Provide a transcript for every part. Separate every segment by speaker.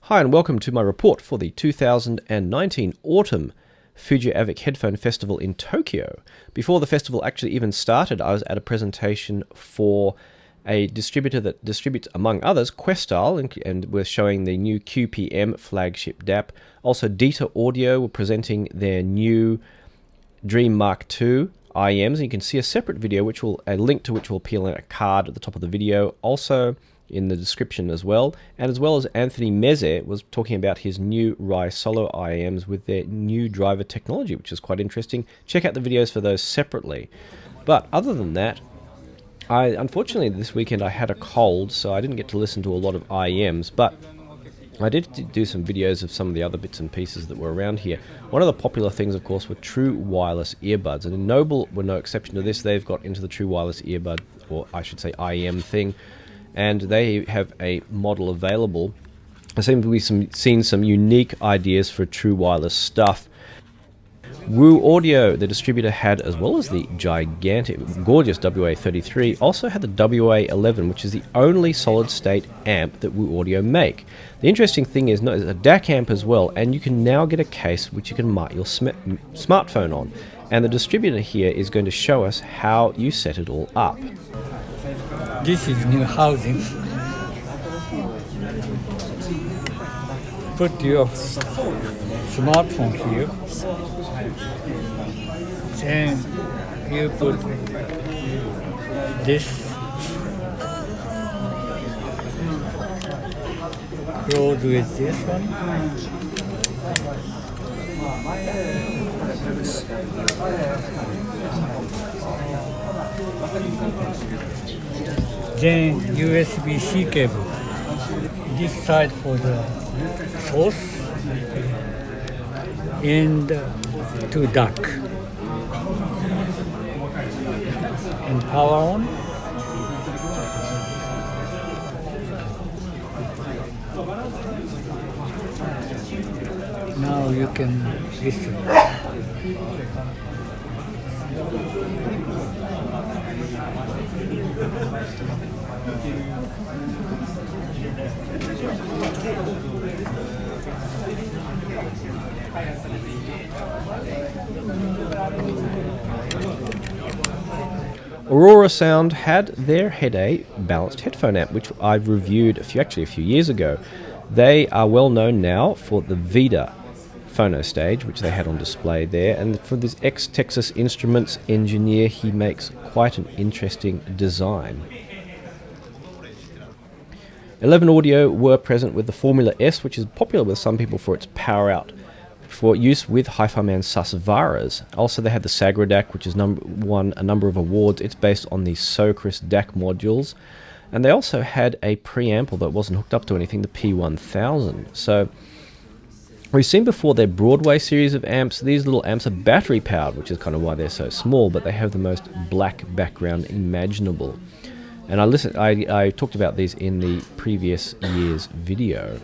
Speaker 1: Hi and welcome to my report for the 2019 Autumn Fuji Avic Headphone Festival in Tokyo. Before the festival actually even started, I was at a presentation for a distributor that distributes, among others, Questal, and we're showing the new QPM flagship DAP. Also, DITA were presenting their new Dream Mark II IEMs, and you can see a separate video, a link to which will appear on a card at the top of the video. Also, in the description as well as Anthony MEZE was talking about his new Rai Solo IEMs with their new driver technology, which is quite interesting. Check out the videos for those separately. But other than that, unfortunately this weekend I had a cold, so I didn't get to listen to a lot of IEMs, but I did do some videos of some of the other bits and pieces that were around here. One of the popular things, of course, were true wireless earbuds, and Noble were no exception to this. They've got into the true wireless earbud, or I should say IEM thing, and they have a model available. I seem to be seen some unique ideas for true wireless stuff. XIAUDIO, the distributor, had, as well as the gigantic, gorgeous WA33, also had the WA11, which is the only solid-state amp that XIAUDIO make. The interesting thing is, it's a DAC amp as well, and you can now get a case which you can mount your smartphone on. And the distributor here is going to show us how you set it all up.
Speaker 2: This is new housing. Put your smartphone here. Then you put this. Close with this one. Then USB-C cable. This side for the source and to DAC. And power on. Now you can listen.
Speaker 1: Aurora Sound had their Head-A balanced headphone amp, which I've reviewed a few years ago. They are well known now for the Vida phono stage, which they had on display there, and for this ex-Texas Instruments engineer, he makes quite an interesting design. 11 Audio were present with the Formula S, which is popular with some people for its power out for use with Hi-Fi Man Susvaras. Also, they had the Sagra DAC, which has won a number of awards. It's based on the Socris DAC modules. And they also had a preamp that wasn't hooked up to anything, the P1000. So we've seen before their Broadway series of amps. These little amps are battery powered, which is kind of why they're so small, but they have the most black background imaginable. And I talked about these in the previous year's video.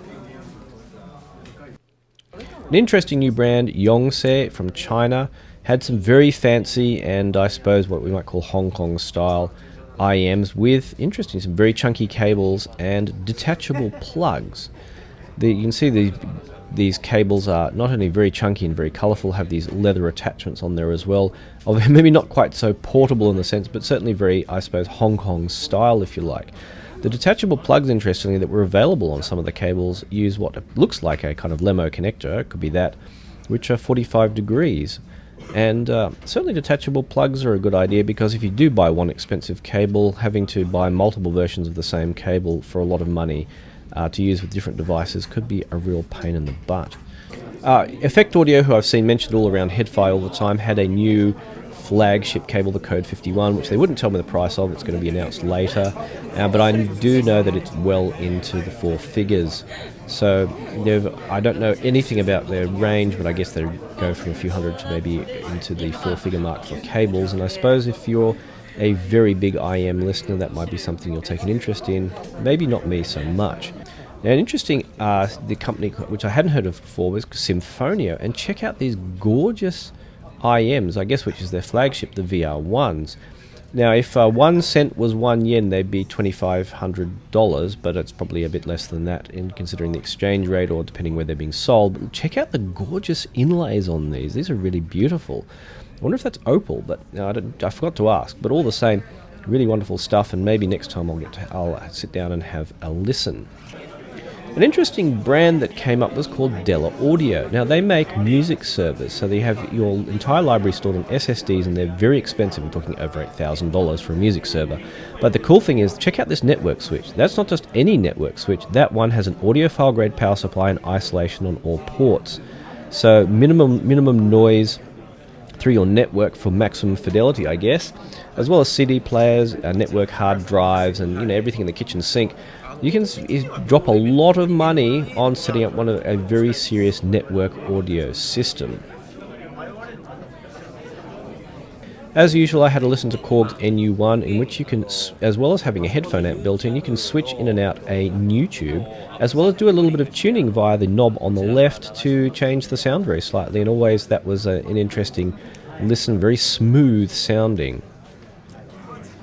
Speaker 1: An interesting new brand, Yongse from China, had some very fancy and I suppose what we might call Hong Kong style IEMs with, interesting, some very chunky cables and detachable plugs. You can see these cables are not only very chunky and very colourful, have these leather attachments on there as well. Although maybe not quite so portable in the sense, but certainly very, I suppose, Hong Kong style, if you like. The detachable plugs, interestingly, that were available on some of the cables use what looks like a kind of Lemo connector, it could be that, which are 45 degrees. And certainly detachable plugs are a good idea, because if you do buy one expensive cable, having to buy multiple versions of the same cable for a lot of money to use with different devices could be a real pain in the butt. Effect Audio, who I've seen mentioned all around Headfire all the time, had a new flagship cable, the Code 51, which they wouldn't tell me the price of. It's going to be announced later, but I do know that it's well into the 4 figures. So I don't know anything about their range, but I guess they go from a few hundred to maybe into the 4-figure mark for cables. And I suppose if you're a very big IM listener, that might be something you'll take an interest in. Maybe not me so much. Now, an interesting the company which I hadn't heard of before was Symphonia, and check out these gorgeous IMs, I guess, which is their flagship, the VR1s. Now, if 1 cent was 1 yen, they'd be $2,500, but it's probably a bit less than that in considering the exchange rate or depending where they're being sold. But check out the gorgeous inlays on these. These are really beautiful. I wonder if that's opal, but I forgot to ask. But all the same, really wonderful stuff, and maybe next time I'll sit down and have a listen. An interesting brand that came up was called Della Audio. Now, they make music servers, so they have your entire library stored on SSDs, and they're very expensive. I'm talking over $8,000 for a music server. But the cool thing is, check out this network switch. That's not just any network switch. That one has an audiophile grade power supply and isolation on all ports. So minimum noise through your network for maximum fidelity, I guess, as well as CD players, network hard drives, and everything in the kitchen sink. You can drop a lot of money on setting up a very serious network audio system. As usual, I had to listen to Korg's NU1, in which you can, as well as having a headphone amp built in, you can switch in and out a NuTube, as well as do a little bit of tuning via the knob on the left to change the sound very slightly. And always that was an interesting listen, very smooth sounding.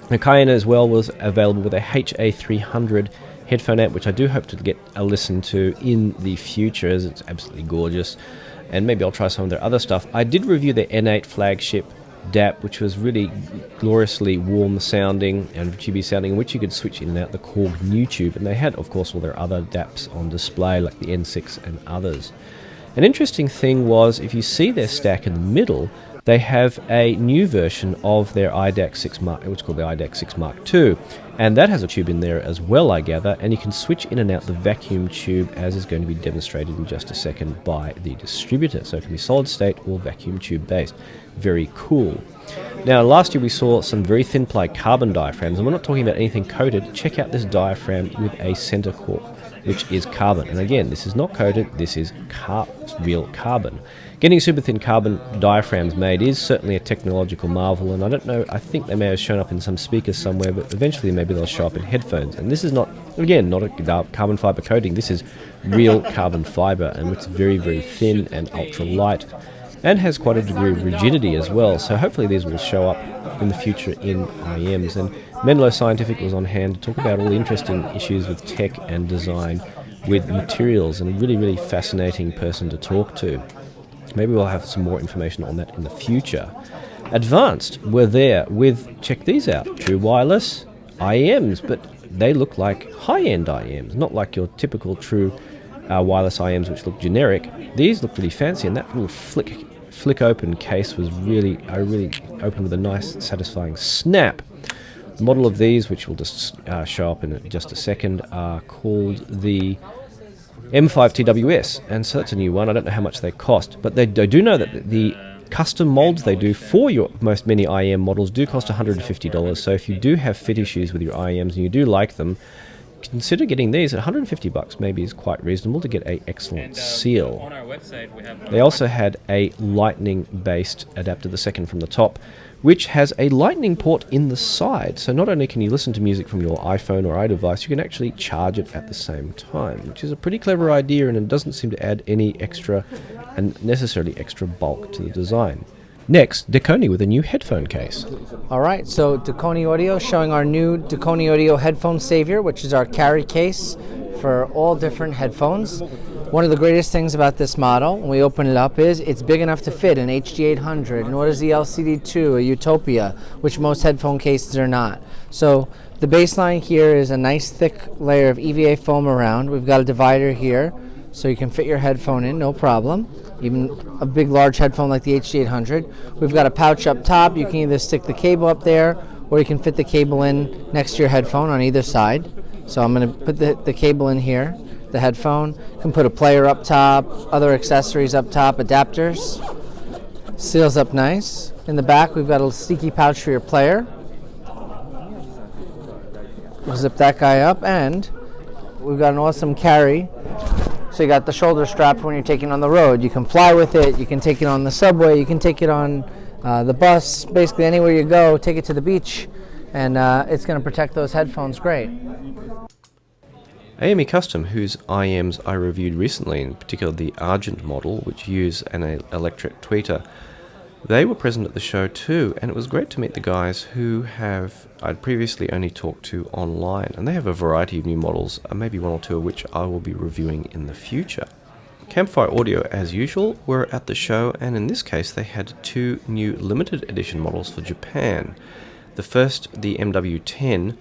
Speaker 1: The Cayin as well was available with a HA300 headphone amp, which I do hope to get a listen to in the future, as it's absolutely gorgeous, and maybe I'll try some of their other stuff. I did review their N8 flagship DAP, which was really gloriously warm sounding and chibi sounding, in which you could switch in and out the Korg NuTube, and they had, of course, all their other DAPs on display, like the N6 and others. An interesting thing was, if you see their stack in the middle, they have a new version of their iDAC 6 Mark, which is called the iDAC 6 Mark II, and that has a tube in there as well, I gather, and you can switch in and out the vacuum tube, as is going to be demonstrated in just a second by the distributor. So it can be solid state or vacuum tube based. Very cool. Now, last year we saw some very thin ply carbon diaphragms, and we're not talking about anything coated. Check out this diaphragm with a center core, which is carbon. And again, this is not coated, this is real carbon. Getting super thin carbon diaphragms made is certainly a technological marvel, and I don't know, I think they may have shown up in some speakers somewhere, but eventually maybe they'll show up in headphones. And this is not, again, not a carbon fiber coating, this is real carbon fiber, and it's very, very thin and ultra light, and has quite a degree of rigidity as well, so hopefully these will show up in the future in IMs. And Menlo Scientific was on hand to talk about all the interesting issues with tech and design with materials, and a really, really fascinating person to talk to. Maybe we'll have some more information on that in the future. Advanced were there with, check these out, true wireless IMs, but they look like high-end IMs, not like your typical true wireless IMs which look generic. These look really fancy, and that little flick open case was really opened with a nice satisfying snap. The model of these, which will just show up in just a second, are called the M5TWS, and so that's a new one. I don't know how much they cost, but they do know that the custom molds they do for your many IM models do cost $150. So if you do have fit issues with your IMs and you do like them, consider getting these at $150. Maybe is quite reasonable to get an excellent seal.
Speaker 3: On our website, we have
Speaker 1: they also had a lightning-based adapter, the second from the top, which has a lightning port in the side. So not only can you listen to music from your iPhone or iDevice, you can actually charge it at the same time, which is a pretty clever idea, and it doesn't seem to add any extra and necessarily extra bulk to the design. Next, DEKONI with a new headphone case.
Speaker 4: Alright, so DEKONI Audio showing our new DEKONI Audio headphone savior, which is our carry case for all different headphones. One of the greatest things about this model, when we open it up, is it's big enough to fit an HD800, nor does the LCD2, a Utopia, which most headphone cases are not. So the baseline here is a nice thick layer of EVA foam around. We've got a divider here, so you can fit your headphone in, no problem. Even a big, large headphone like the HD800. We've got a pouch up top. You can either stick the cable up there, or you can fit the cable in next to your headphone on either side. So I'm going to put the cable in here, the headphone. You can put a player up top, other accessories up top, adapters. Seals up nice. In the back, we've got a sticky pouch for your player. We'll zip that guy up, and we've got an awesome carry. So you got the shoulder strap for when you're taking on the road. You can fly with it, you can take it on the subway, you can take it on the bus, basically anywhere you go, take it to the beach, and it's going to protect those headphones great.
Speaker 1: AME Custom, whose IMs I reviewed recently, in particular the Argent model, which use an electric tweeter, they were present at the show too, and it was great to meet the guys who I'd previously only talked to online, and they have a variety of new models, maybe one or two of which I will be reviewing in the future. Campfire Audio, as usual, were at the show, and in this case they had two new limited edition models for Japan. The first, the MW10,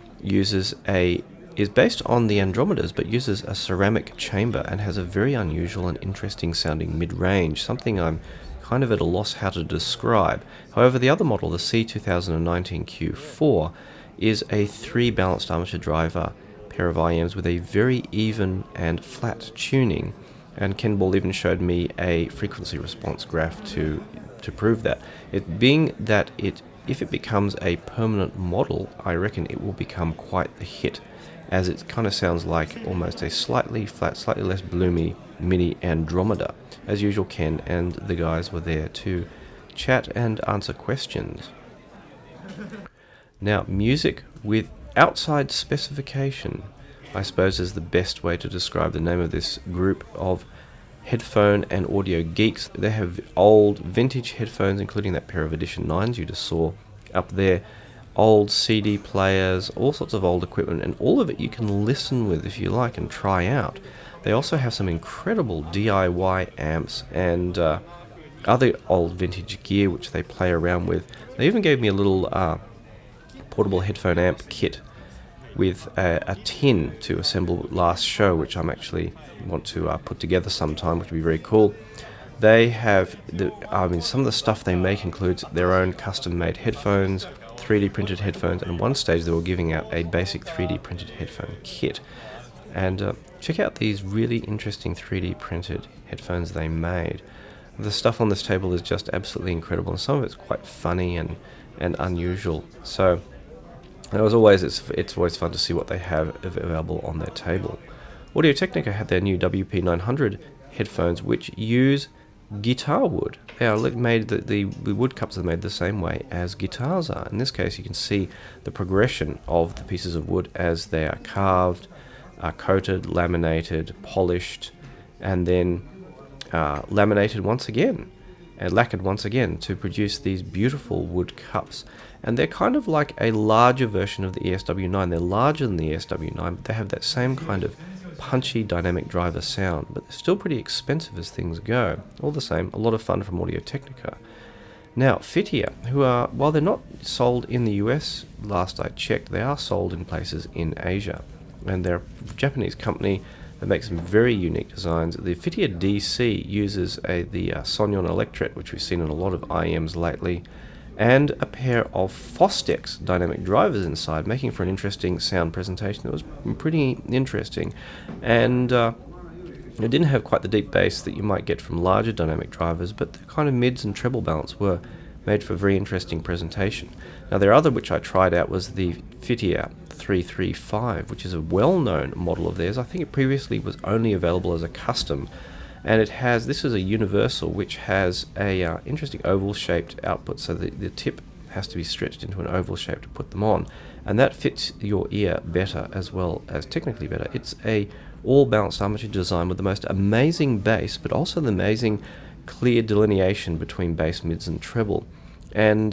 Speaker 1: is based on the Andromedas, but uses a ceramic chamber and has a very unusual and interesting sounding mid-range, something I'm kind of at a loss how to describe. However, the other model, the C2019Q4, is a 3 balanced armature driver pair of IMs with a very even and flat tuning, and Ken Ball even showed me a frequency response graph to prove that. It being that if it becomes a permanent model, I reckon it will become quite the hit, as it kind of sounds like almost a slightly flat, slightly less bloomy mini Andromeda. As usual, Ken and the guys were there to chat and answer questions. Now, music with outside specification, I suppose, is the best way to describe the name of this group of headphone and audio geeks. They have old vintage headphones, including that pair of Edition 9s you just saw up there, old CD players, all sorts of old equipment, and all of it you can listen with if you like and try out. They also have some incredible DIY amps and other old vintage gear which they play around with. They even gave me a little portable headphone amp kit with a tin to assemble last show, which I'm actually want to put together sometime, which would be very cool. They have, some of the stuff they make includes their own custom-made headphones, 3D printed headphones, and at one stage they were giving out a basic 3D printed headphone kit. And check out these really interesting 3D printed headphones they made. The stuff on this table is just absolutely incredible, and some of it's quite funny and unusual. So it's always fun to see what they have available on their table. Audio Technica had their new WP900 headphones, which use guitar wood. They are made, the wood cups are made the same way as guitars are. In this case, you can see the progression of the pieces of wood as they are carved, are coated, laminated, polished, and then laminated once again and lacquered once again to produce these beautiful wood cups. And they're kind of like a larger version of the ESW9. They're larger than the ESW9, but they have that same kind of punchy dynamic driver sound, but they're still pretty expensive as things go. All the same, a lot of fun from Audio Technica. Now, FitEar, who are, while they're not sold in the US, last I checked, they are sold in places in Asia. And they're a Japanese company that makes some very unique designs. The FitEar DC uses the Sonyon Electret, which we've seen in a lot of IMs lately, and a pair of Fostex dynamic drivers inside, making for an interesting sound presentation that was pretty interesting. And it didn't have quite the deep bass that you might get from larger dynamic drivers, but the kind of mids and treble balance were made for a very interesting presentation. Now, their other, which I tried out, was the FitEar 335, which is a well-known model of theirs. I think it previously was only available as a custom, and this is a universal which has a interesting oval-shaped output, so the tip has to be stretched into an oval shape to put them on, and that fits your ear better as well as technically better. It's a all-balanced armature design with the most amazing bass, but also the amazing clear delineation between bass, mids, and treble. And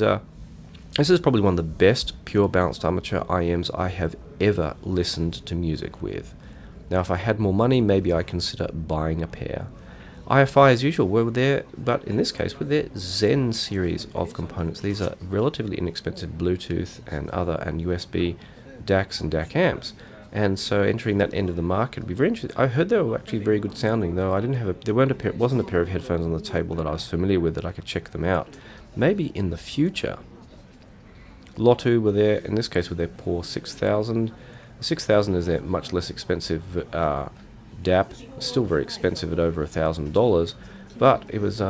Speaker 1: this is probably one of the best pure balanced armature IMs I have ever listened to music with. Now, if I had more money, maybe I'd consider buying a pair. IFI, as usual, were there, but in this case, with their Zen series of components. These are relatively inexpensive Bluetooth and USB DACs and DAC amps. And so entering that end of the market would be very interesting. I heard they were actually very good sounding, though I didn't have wasn't a pair of headphones on the table that I was familiar with that I could check them out. Maybe in the future. Lotoo were there, in this case with their PAW6000. The 6000 is a much less expensive DAP, still very expensive at over $1,000, but it was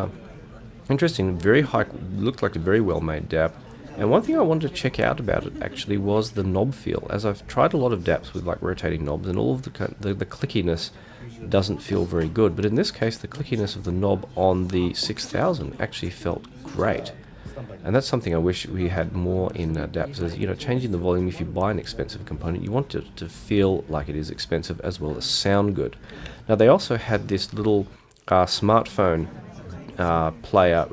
Speaker 1: interesting, very high, looked like a very well made DAP. And one thing I wanted to check out about it actually was the knob feel, as I've tried a lot of DAPs with like rotating knobs, and all of the clickiness doesn't feel very good, but in this case the clickiness of the knob on the 6000 actually felt great. And that's something I wish we had more in DAPs, is, you know, changing the volume. If you buy an expensive component, you want it to feel like it is expensive as well as sound good. Now they also had this little smartphone player,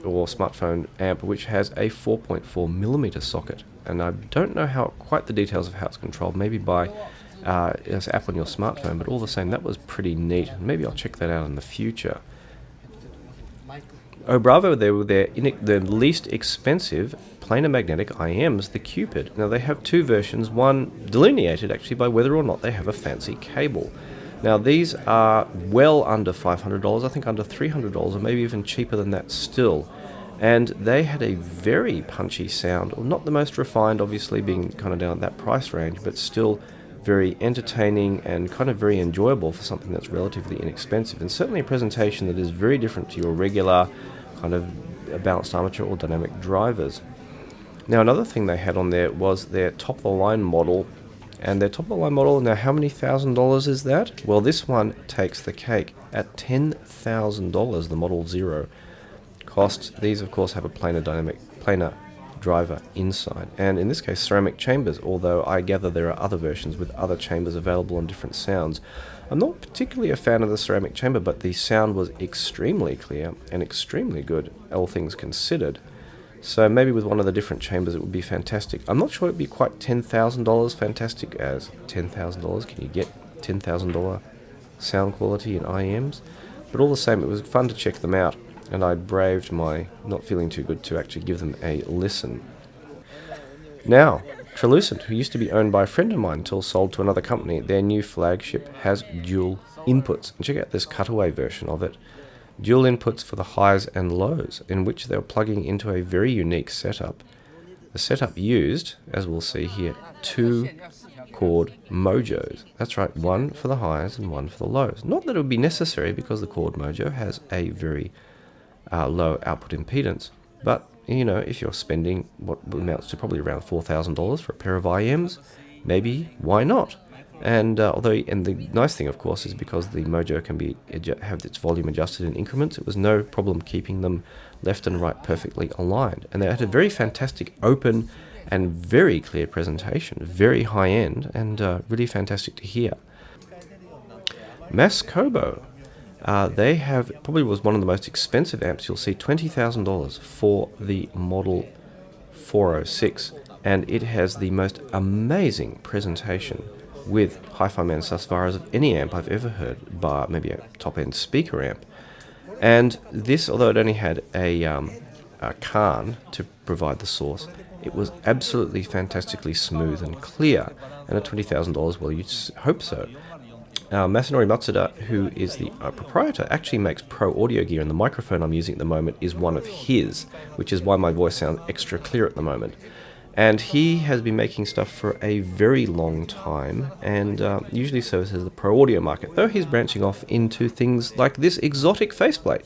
Speaker 1: or smartphone amp, which has a 4.4mm socket, and I don't know quite the details of how it's controlled, maybe by this app on your smartphone, but all the same, that was pretty neat. Maybe I'll check that out in the future. Obravo, they were the least expensive planar magnetic IMs, the Cupid. Now they have two versions, one delineated actually by whether or not they have a fancy cable. Now these are well under $500, I think under $300, or maybe even cheaper than that still. And they had a very punchy sound, or not the most refined, obviously being kind of down at that price range, but still very entertaining and kind of very enjoyable for something that's relatively inexpensive, and certainly a presentation that is very different to your regular kind of balanced armature or dynamic drivers. Now another thing they had on there was their top-of-the-line model, and their top-of-the-line model, now how many $1,000s is that? Well, this one takes the cake at $10,000, the Model 0 costs. These of course have a planar driver inside, and in this case ceramic chambers, although I gather there are other versions with other chambers available on different sounds. I'm not particularly a fan of the ceramic chamber, but the sound was extremely clear and extremely good, all things considered. So maybe with one of the different chambers it would be fantastic. I'm not sure it would be quite $10,000 fantastic as $10,000. Can you get $10,000 sound quality in IMs? But all the same, it was fun to check them out, and I braved my not feeling too good to actually give them a listen. Now, Tralucent, who used to be owned by a friend of mine until sold to another company, their new flagship has dual inputs. And check out this cutaway version of it. Dual inputs for the highs and lows, in which they were plugging into a very unique setup. The setup used, as we'll see here, 2 Korg Mojos. That's right, one for the highs and one for the lows. Not that it would be necessary, because the Korg Mojo has a very low output impedance, but you know, if you're spending what amounts to probably around $4,000 for a pair of IMs, maybe why not? And the nice thing, of course, is because the Mojo can have its volume adjusted in increments, it was no problem keeping them left and right perfectly aligned. And they had a very fantastic open and very clear presentation, very high end, and really fantastic to hear. MASSkobo. They have, probably was one of the most expensive amps. You'll see $20,000 for the Model 406, and it has the most amazing presentation with hi-fi man sus varas of any amp I've ever heard, bar maybe a top-end speaker amp. And this, although it only had a Cayin to provide the source, it was absolutely fantastically smooth and clear, and at $20,000, well, you'd hope so. Masanori Matsuda, who is the proprietor, actually makes pro audio gear, and the microphone I'm using at the moment is one of his, which is why my voice sounds extra clear at the moment. And he has been making stuff for a very long time, and usually services the pro audio market, though he's branching off into things like this exotic faceplate.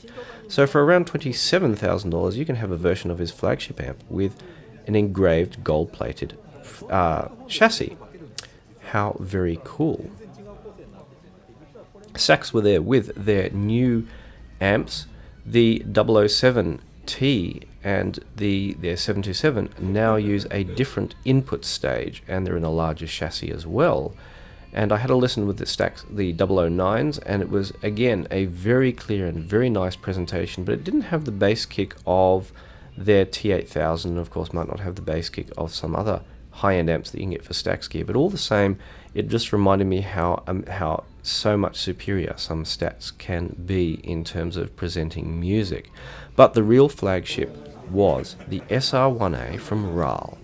Speaker 1: So for around $27,000 you can have a version of his flagship amp with an engraved gold-plated chassis. How very cool. Stax were there with their new amps, the 007T and their 727 now use a different input stage, and they're in a larger chassis as well. And I had a listen with the Stax, the 009s, and it was again a very clear and very nice presentation, but it didn't have the bass kick of their T8000, and of course might not have the bass kick of some other high-end amps that you can get for Stax gear, but all the same, it just reminded me how so much superior some Stats can be in terms of presenting music. But the real flagship was the SR1A from RAL.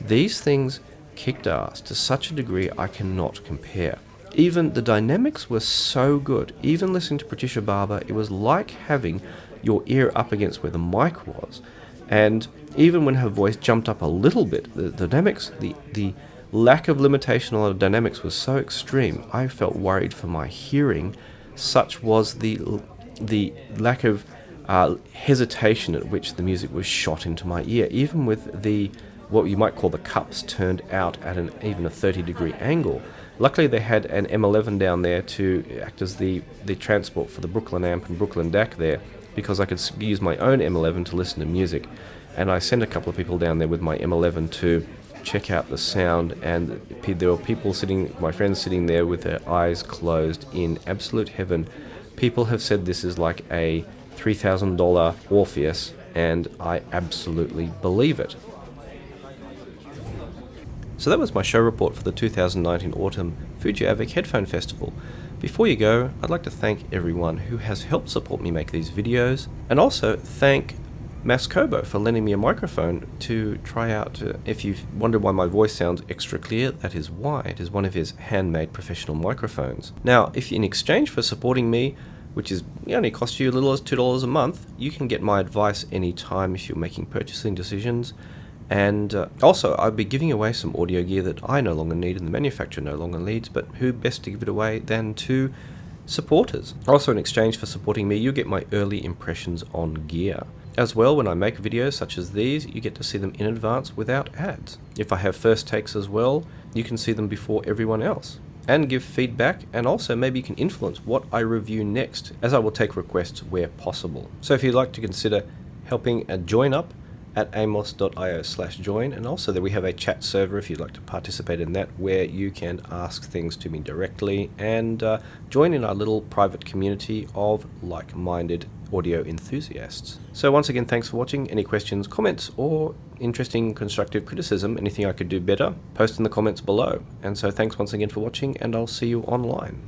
Speaker 1: These things kicked ass to such a degree I cannot compare. Even the dynamics were so good. Even listening to Patricia Barber, it was like having your ear up against where the mic was. And even when her voice jumped up a little bit, the dynamics, the lack of limitation on the dynamics was so extreme, I felt worried for my hearing. Such was the lack of hesitation at which the music was shot into my ear, even with the what you might call the cups turned out at even a 30-degree angle. Luckily they had an M11 down there to act as the transport for the Brooklyn amp and Brooklyn DAC there, because I could use my own M11 to listen to music. And I sent a couple of people down there with my M11 to check out the sound, and there were people sitting, my friends sitting there with their eyes closed in absolute heaven. People have said this is like a $3,000 Orpheus, and I absolutely believe it. So that was my show report for the 2019 Autumn Fuji AVIC Headphone Festival. Before you go, I'd like to thank everyone who has helped support me make these videos, and also thank MASSkobo for lending me a microphone to try out. If you've wondered why my voice sounds extra clear, that is why. It is one of his handmade professional microphones. Now, if in exchange for supporting me, which is only cost you as little as $2 a month, you can get my advice anytime if you're making purchasing decisions. And also, I'll be giving away some audio gear that I no longer need and the manufacturer no longer needs, but who best to give it away than to supporters. Also, in exchange for supporting me, you get my early impressions on gear. As well, when I make videos such as these, you get to see them in advance without ads. If I have first takes as well, you can see them before everyone else. And give feedback, and also maybe you can influence what I review next, as I will take requests where possible. So if you'd like to consider helping join up at amos.io/join, and also that we have a chat server if you'd like to participate in that, where you can ask things to me directly and join in our little private community of like-minded audio enthusiasts. So once again, thanks for watching. Any questions, comments, or interesting constructive criticism, anything I could do better, post in the comments below. And so thanks once again for watching, and I'll see you online.